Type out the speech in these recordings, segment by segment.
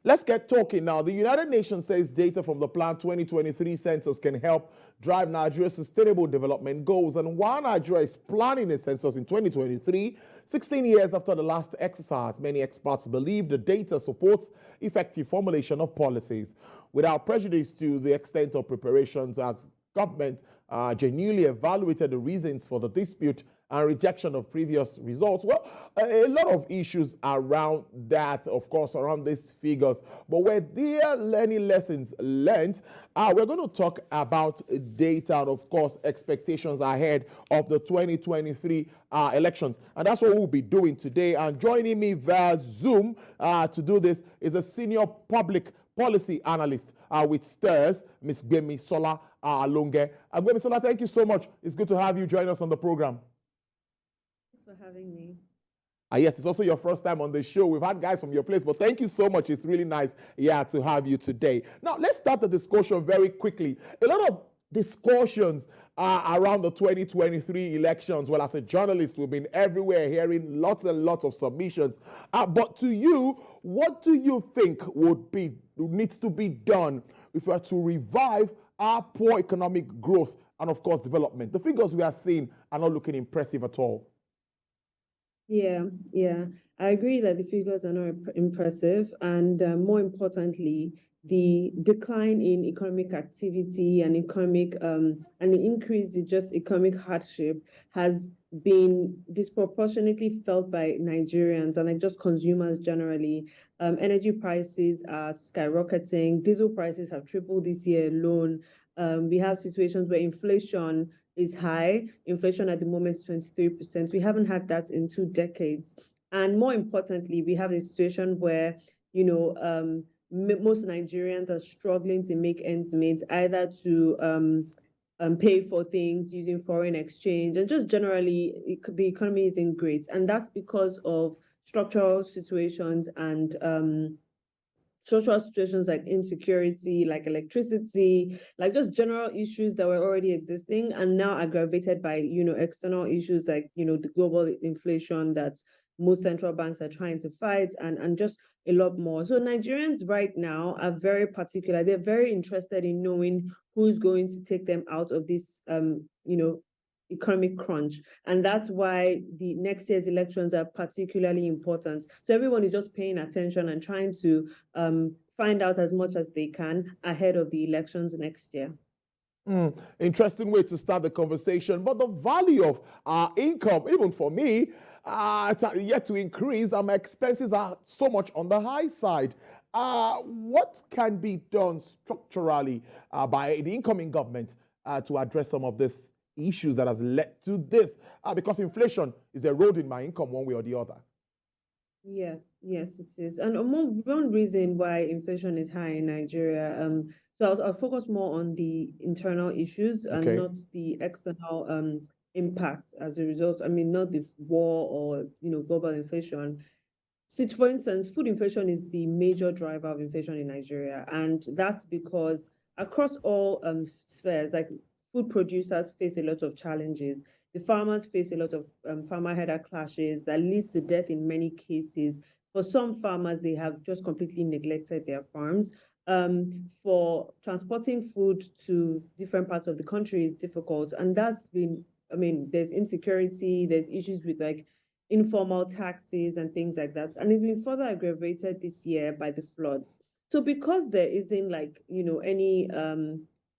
Let's get talking now. The United Nations says data from the planned 2023 census can help drive Nigeria's sustainable development goals. And while Nigeria is planning a census in 2023, 16 years after the last exercise, many experts believe the data supports effective formulation of policies. Without prejudice to the extent of preparations, as government genuinely evaluated the reasons for the dispute and rejection of previous results. Well, a lot of issues around that, of course, around these figures. But where there learning lessons learned, we're going to talk about data and, of course, expectations ahead of the 2023 elections. And that's what we'll be doing today. And joining me via Zoom to do this is a senior public policy analyst with STIRS, Ms. Gbemisola Alonge. Gbemisola, thank you so much. It's good to have you join us on the program. Thanks for having me. Yes, it's also your first time on the show. We've had guys from your place, but thank you so much. It's really nice, to have you today. Now, let's start the discussion very quickly. A lot of discussions around the 2023 elections. Well, as a journalist, we've been everywhere hearing lots and lots of submissions. But to you, what do you think needs to be done if we are to revive our poor economic growth and, of course, development? The figures we are seeing are not looking impressive at all. Yeah, I agree that the figures are not impressive, and more importantly, the decline in economic activity and and the increase in just economic hardship has been disproportionately felt by Nigerians and just consumers generally. Energy prices are skyrocketing. Diesel prices have tripled this year alone. We have situations where inflation is high. Inflation at the moment is 23%. We haven't had that in 2 decades. And more importantly, we have a situation where, most Nigerians are struggling to make ends meet, either to pay for things using foreign exchange, and just generally the economy isn't great. And that's because of structural situations and social situations like insecurity, like electricity, like just general issues that were already existing and now aggravated by, external issues like, the global inflation that most central banks are trying to fight and just a lot more. So Nigerians right now are very particular. They're very interested in knowing who's going to take them out of this, economic crunch. And that's why the next year's elections are particularly important. So everyone is just paying attention and trying to find out as much as they can ahead of the elections next year. Interesting way to start the conversation. But the value of our income, even for me, yet to increase. My expenses are so much on the high side. What can be done structurally by the incoming government to address some of these issues that has led to this? Because inflation is eroding my income one way or the other. Yes, it is. And one reason why inflation is high in Nigeria, so I'll focus more on the internal issues and not the external impact as a result. I mean, not the war or, global inflation. For instance, food inflation is the major driver of inflation in Nigeria. And that's because across all spheres, like food producers face a lot of challenges. The farmers face a lot of farmer-header clashes that leads to death in many cases. For some farmers, they have just completely neglected their farms. For transporting food to different parts of the country is difficult. And that's been, there's insecurity, there's issues with like informal taxes and things like that. And it's been further aggravated this year by the floods. So because there isn't like, any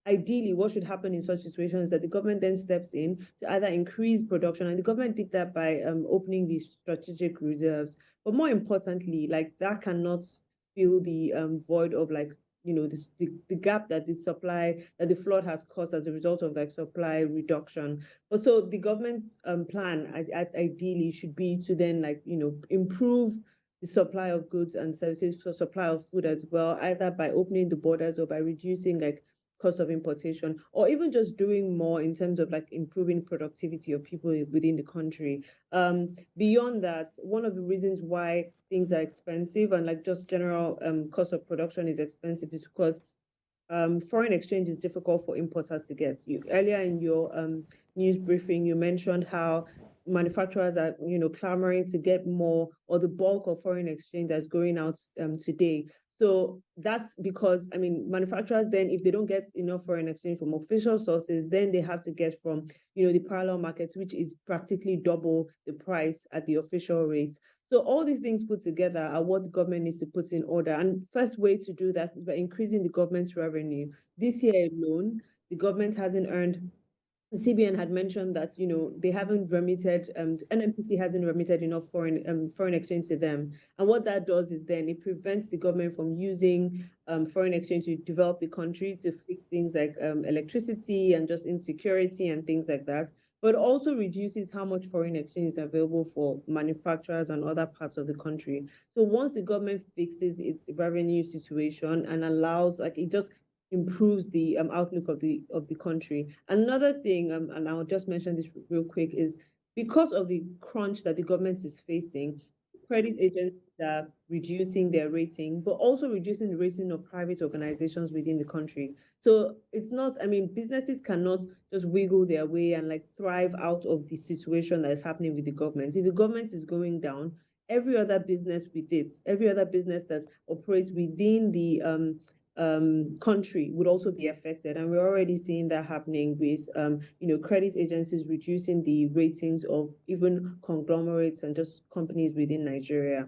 ideally, what should happen in such situations is that the government then steps in to either increase production, and the government did that by opening these strategic reserves. But more importantly, like that cannot fill the void of like, the gap that the flood has caused as a result of like supply reduction. But so the government's plan ideally should be to then like, improve the supply of goods and services for supply of food as well, either by opening the borders or by reducing like cost of importation, or even just doing more in terms of like improving productivity of people within the country. Beyond that, one of the reasons why things are expensive and like just general cost of production is expensive is because foreign exchange is difficult for importers to get. Earlier in your news briefing, you mentioned how manufacturers are, clamoring to get more or the bulk of foreign exchange that's going out today. So that's because, I mean, manufacturers then, if they don't get enough foreign exchange from official sources, then they have to get from, the parallel markets, which is practically double the price at the official rates. So all these things put together are what the government needs to put in order. And first way to do that is by increasing the government's revenue. This year alone, the government hasn't earned, the CBN had mentioned that, they haven't remitted, NMPC hasn't remitted enough foreign exchange to them. And what that does is then it prevents the government from using foreign exchange to develop the country, to fix things like electricity and just insecurity and things like that, but also reduces how much foreign exchange is available for manufacturers and other parts of the country. So once the government fixes its revenue situation and allows, like, it just improves the outlook of the country. Another thing, and I'll just mention this real quick, is because of the crunch that the government is facing, credit agencies are reducing their rating, but also reducing the rating of private organizations within the country. So it's not, I mean, businesses cannot just wiggle their way and like thrive out of the situation that is happening with the government. If the government is going down, every other business that operates within the country would also be affected. And we're already seeing that happening with, credit agencies reducing the ratings of even conglomerates and just companies within Nigeria.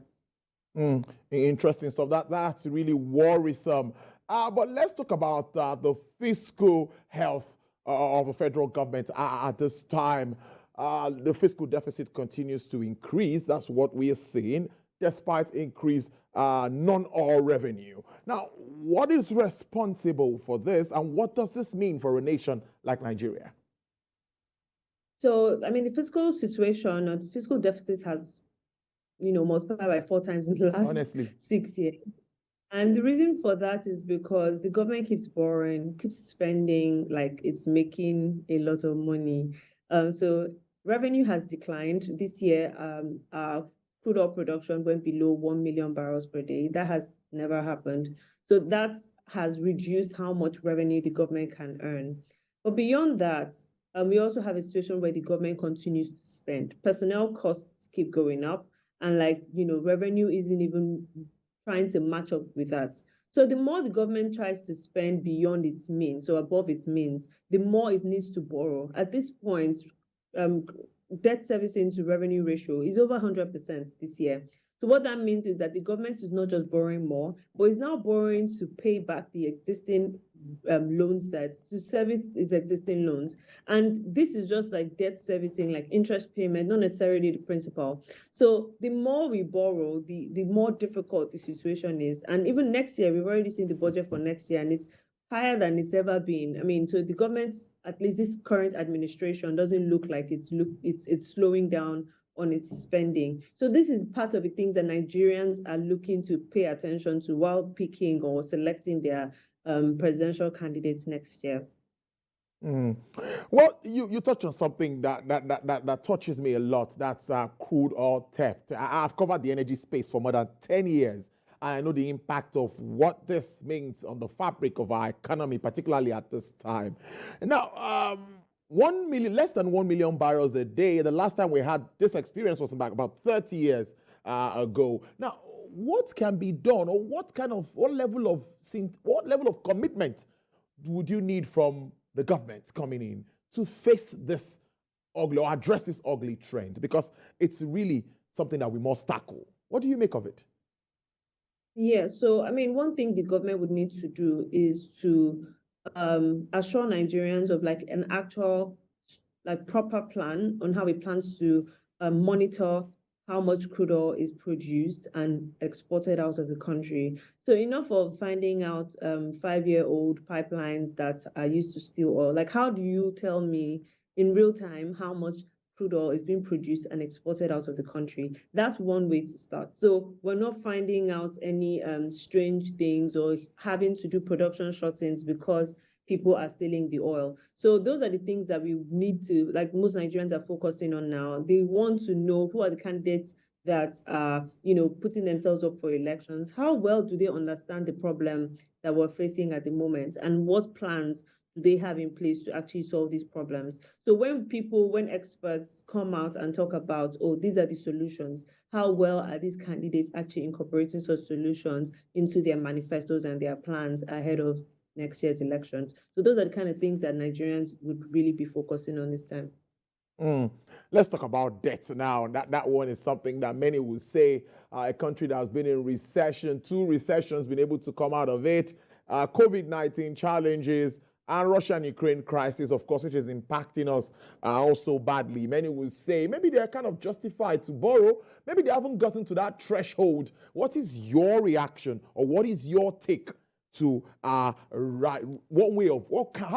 Interesting stuff. That's really worrisome. But let's talk about the fiscal health of the federal government at this time. The fiscal deficit continues to increase. That's what we are seeing, despite increased non-oil revenue. Now, what is responsible for this, and what does this mean for a nation like Nigeria? So, I mean, the fiscal situation, the fiscal deficit has, multiplied by 4 times in the last 6 years. And the reason for that is because the government keeps borrowing, keeps spending like it's making a lot of money. So revenue has declined. This year, our crude oil production went below 1 million barrels per day. That has never happened. So that has reduced how much revenue the government can earn. But beyond that, we also have a situation where the government continues to spend. Personnel costs keep going up, and revenue isn't even trying to match up with that. So the more the government tries to spend beyond its means, so above its means, the more it needs to borrow. At this point, debt servicing to revenue ratio is over 100% this year. So what that means is that the government is not just borrowing more, but is now borrowing to pay back the existing loans, that to service its existing loans. And this is just like debt servicing, like interest payment, not necessarily the principal. So the more we borrow, the more difficult the situation is. And even next year, we've already seen the budget for next year, and it's higher than it's ever been. I mean, so the government, at least this current administration, doesn't look like it's slowing down on its spending. So this is part of the things that Nigerians are looking to pay attention to while picking or selecting their presidential candidates next year. Well, you touched on something that touches me a lot. That's crude oil theft. I've covered the energy space for more than 10 years. I know the impact of what this means on the fabric of our economy, particularly at this time. Now, less than 1 million barrels a day. The last time we had this experience was about 30 years ago. Now, what can be done, or what level of commitment would you need from the government coming in to face this ugly, or address this ugly trend? Because it's really something that we must tackle. What do you make of it? Yeah, so I mean, one thing the government would need to do is to assure Nigerians of like an actual, like proper plan on how it plans to monitor how much crude oil is produced and exported out of the country. So enough of finding out 5-year-old pipelines that are used to steal oil. Like, how do you tell me in real time how much crude oil is being produced and exported out of the country? That's one way to start. So we're not finding out any strange things or having to do production shut-ins because people are stealing the oil. So those are the things that we need to, like most Nigerians are focusing on now. They want to know who are the candidates that are, putting themselves up for elections, how well do they understand the problem that we're facing at the moment, and what plans do they have in place to actually solve these problems? So when experts come out and talk about, oh, these are the solutions, how well are these candidates actually incorporating such solutions into their manifestos and their plans ahead of next year's elections? So those are the kind of things that Nigerians would really be focusing on this time. Let's talk about debt now. That one is something that many will say a country that has been in recession, 2 recessions, been able to come out of it, COVID-19 challenges, and Russia and Ukraine crisis, of course, which is impacting us also badly. Many will say maybe they're kind of justified to borrow. Maybe they haven't gotten to that threshold. What is your reaction, or what is your take to how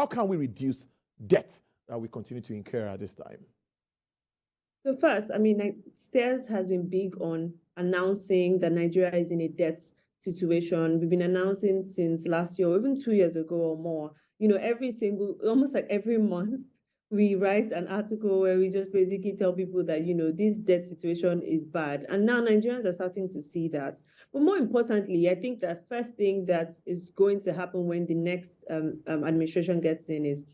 can we reduce debt that we continue to incur at this time? So first, Stairs has been big on announcing that Nigeria is in a debt situation. We've been announcing since last year, or even 2 years ago or more. Almost like every month, we write an article where we just basically tell people that, this debt situation is bad. And now Nigerians are starting to see that. But more importantly, I think the first thing that is going to happen when the next administration gets in is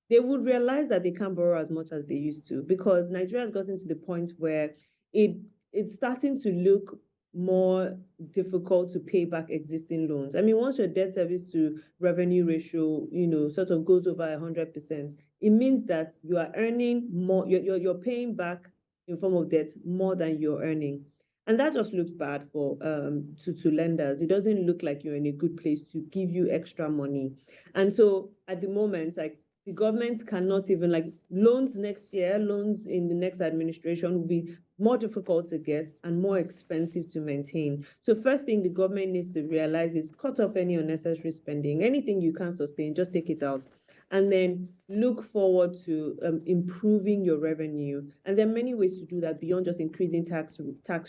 they would realize that they can't borrow as much as they used to, because Nigeria has gotten to the point where it's starting to look more difficult to pay back existing loans. Once your debt service to revenue ratio, sort of goes over 100%, it means that you are earning more, you're paying back in form of debt more than you're earning. And that just looks bad for to lenders. It doesn't look like you're in a good place to give you extra money. And so at the moment, the government cannot even, loans next year, loans in the next administration will be more difficult to get and more expensive to maintain. So first thing the government needs to realize is cut off any unnecessary spending. Anything you can't sustain, just take it out. And then look forward to improving your revenue. And there are many ways to do that beyond just increasing tax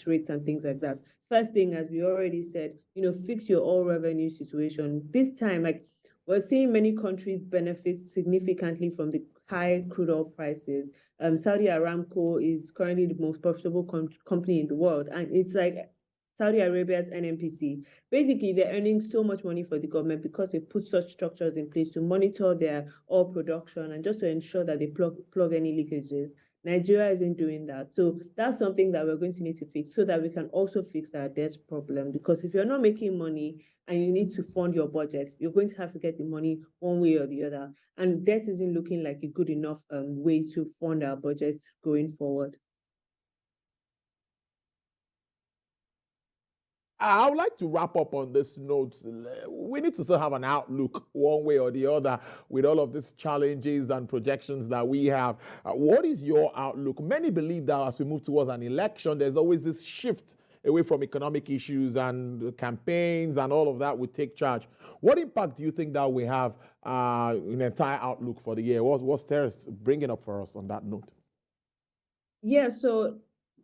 rates and things like that. First thing, as we already said, fix your all revenue situation. This time, we're seeing many countries benefit significantly from the high crude oil prices. Saudi Aramco is currently the most profitable company in the world, and it's like Saudi Arabia's NNPC. Basically, they're earning so much money for the government because they put such structures in place to monitor their oil production and just to ensure that they plug any leakages. Nigeria isn't doing that. So that's something that we're going to need to fix, so that we can also fix our debt problem. Because if you're not making money and you need to fund your budgets, you're going to have to get the money one way or the other. And debt isn't looking like a good enough way to fund our budgets going forward. I would like to wrap up on this note. We need to still have an outlook one way or the other with all of these challenges and projections that we have. What is your outlook? Many believe that as we move towards an election, there's always this shift away from economic issues, and campaigns and all of that would take charge. What impact do you think that we have in the entire outlook for the year? What's Terrace bringing up for us on that note? Yeah, so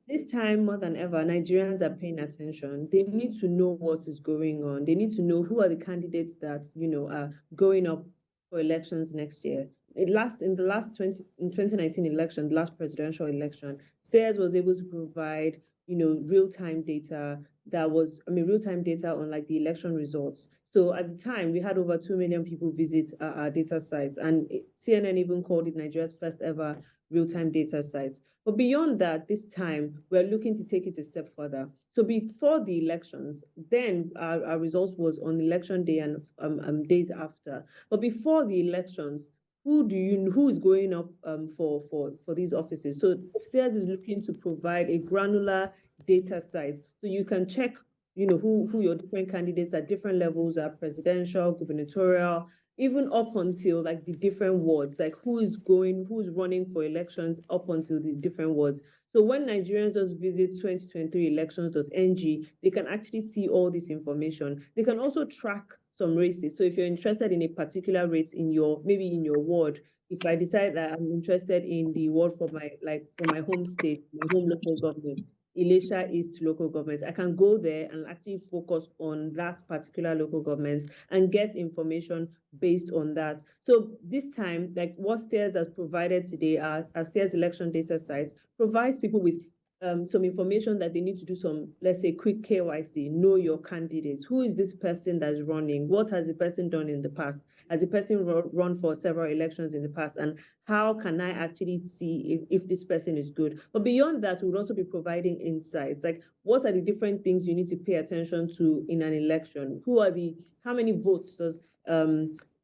this time more than ever, Nigerians are paying attention. They need to know what is going on. They need to know who are the candidates that, are going up for elections next year. In the 2019 election, the last presidential election, Stairs was able to provide, real-time data real-time data on the election results. So at the time, we had over 2 million people visit our data sites, and CNN even called it Nigeria's first ever real-time data sites. But beyond that, this time, we're looking to take it a step further. So before the elections, then our results was on election day and days after. But before the elections, who is going up for these offices? So Stairs is looking to provide a granular data site, so you can check, who your different candidates at different levels are: presidential, gubernatorial, even up until the different wards, who's running for elections up until the different wards. So when Nigerians just visit 2023elections.ng, they can actually see all this information. They can also track some races. So if you're interested in a particular race in your ward, if I decide that I'm interested in the ward for my home state, my home local government, Ilesha East local government, I can go there and actually focus on that particular local government and get information based on that. So this time, what Stairs has provided today, our Stairs election data sites, provides people with some information that they need to do some, let's say, quick KYC, know your candidates. Who is this person that's running? What has the person done in the past? Has the person run for several elections in the past? And how can I actually see if this person is good? But beyond that, we would also be providing insights, like what are the different things you need to pay attention to in an election? How many votes does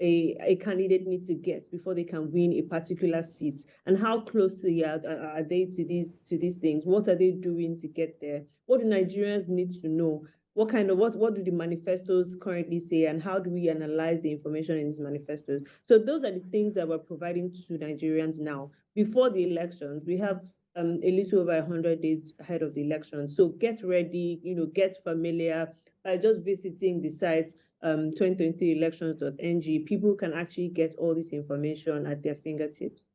a candidate need to get before they can win a particular seat, and how closely are they to these things? What are they doing to get there? What do Nigerians need to know? What do the manifestos currently say, and how do we analyze the information in these manifestos? So those are the things that we're providing to Nigerians now. Before the elections, we have a little over 100 days ahead of the election. So get ready, get familiar by just visiting the sites, 2023elections.ng. People can actually get all this information at their fingertips.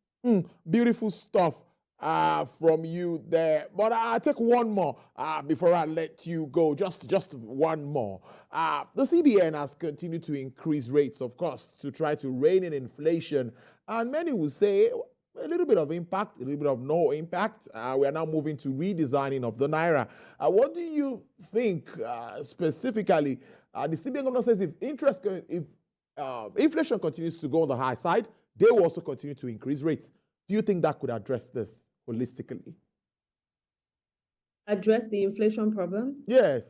Beautiful stuff from you there. But I'll take one more before I let you go. Just one more. The CBN has continued to increase rates, of course, to try to rein in inflation. And many will say a little bit of impact, a little bit of no impact. We are now moving to redesigning of the Naira. What do you think specifically? The CBN governor says if inflation continues to go on the high side, they will also continue to increase rates. Do you think that could address this holistically? Address the inflation problem? Yes.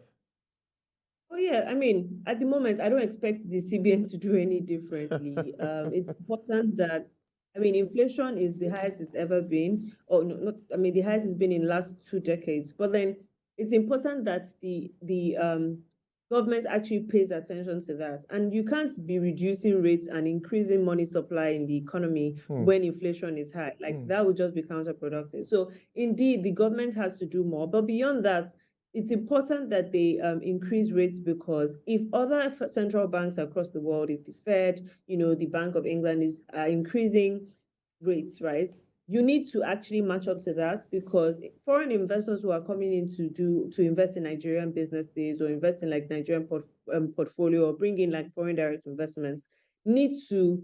Oh yeah, I mean, at the moment, I don't expect the CBN to do any differently. It's important that, inflation is the highest it's ever been, or the highest it's been in the last 2 decades. But then it's important that the government actually pays attention to that. And you can't be reducing rates and increasing money supply in the economy when inflation is high. That would just be counterproductive. So indeed, the government has to do more. But beyond that, it's important that they increase rates, because if other central banks across the world, if the Fed, the Bank of England is increasing rates, right? You need to actually match up to that, because foreign investors who are coming in to invest in Nigerian businesses or invest in Nigerian portfolio, or bring in foreign direct investments, need to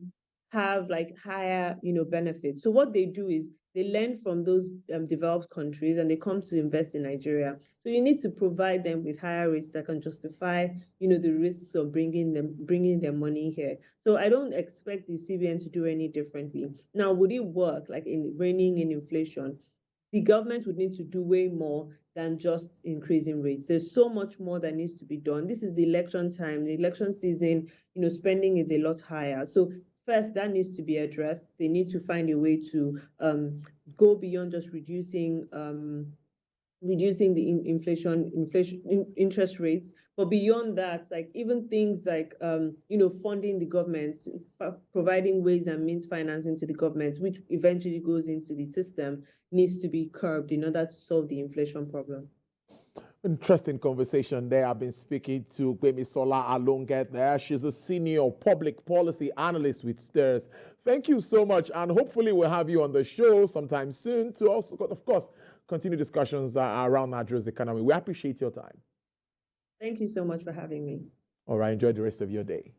have higher benefits. So what they do is they learn from those developed countries and they come to invest in Nigeria. So you need to provide them with higher rates that can justify the risks of bringing their money here. So I don't expect the CBN to do any differently. Now, would it work in reining in inflation? The government would need to do way more than just increasing rates. There's so much more that needs to be done. This is the election time, the election season, spending is a lot higher. So first, that needs to be addressed. They need to find a way to go beyond just reducing the inflation interest rates. But beyond that, even things funding the government, providing ways and means financing to the government, which eventually goes into the system, needs to be curbed in order to solve the inflation problem. Interesting conversation there. I've been speaking to Gbemisola Alonge there. She's a senior public policy analyst with STIRS. Thank you so much, and hopefully we'll have you on the show sometime soon to also, of course, continue discussions around Nigeria's economy. We appreciate your time. Thank you so much for having me. All right, enjoy the rest of your day.